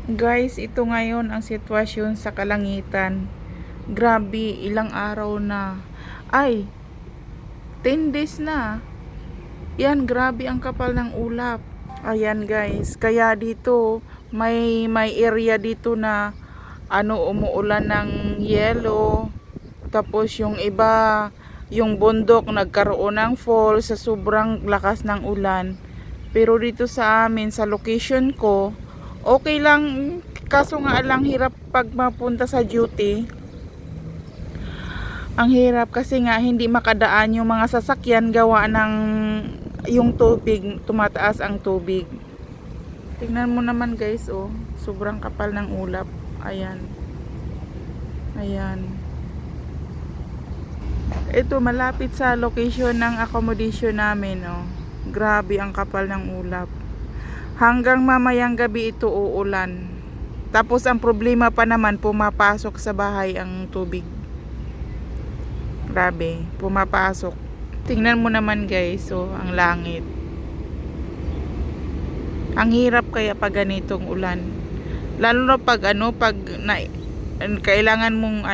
Guys, ito ngayon ang sitwasyon sa Kalangitan. Grabe, ilang araw na. Ay, 10 days na. Yan, grabe ang kapal ng ulap. Ayan guys, kaya dito may area dito na umuulan ng yelo. Tapos yung iba, yung bundok nagkaroon ng fall sa sobrang lakas ng ulan. Pero dito sa amin, sa location ko, okay lang, kaso nga lang hirap pag mapunta sa duty. Ang hirap kasi nga hindi makadaan yung mga sasakyan gawa ng yung tubig, tumataas ang tubig. Tingnan mo naman guys, oh, sobrang kapal ng ulap. Ayan. Ayan. Ito malapit sa location ng accommodation namin, oh. Grabe ang kapal ng ulap. Hanggang mamayang gabi ito uulan. Tapos ang problema pa naman, pumapasok sa bahay ang tubig. Grabe, pumapasok. Tingnan mo naman guys, so ang langit. Ang hirap kaya pag ganitong ulan. Lalo na pag kailangan mong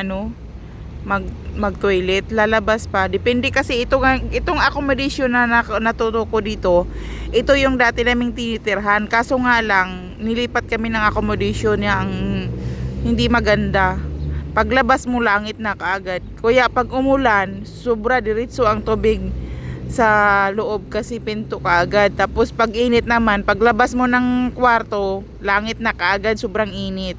mag-toilet, lalabas pa. Depende kasi itong accommodation na natuto ko dito. Ito yung dati naming tinitirhan. Kaso nga lang, nilipat kami ng accommodation niya ang hindi maganda. Paglabas mo langit na kaagad. Kaya pag umulan, sobra diretso ang tubig sa loob kasi pinto kaagad. Tapos pag init naman, paglabas mo ng kwarto, langit na kaagad, sobrang init.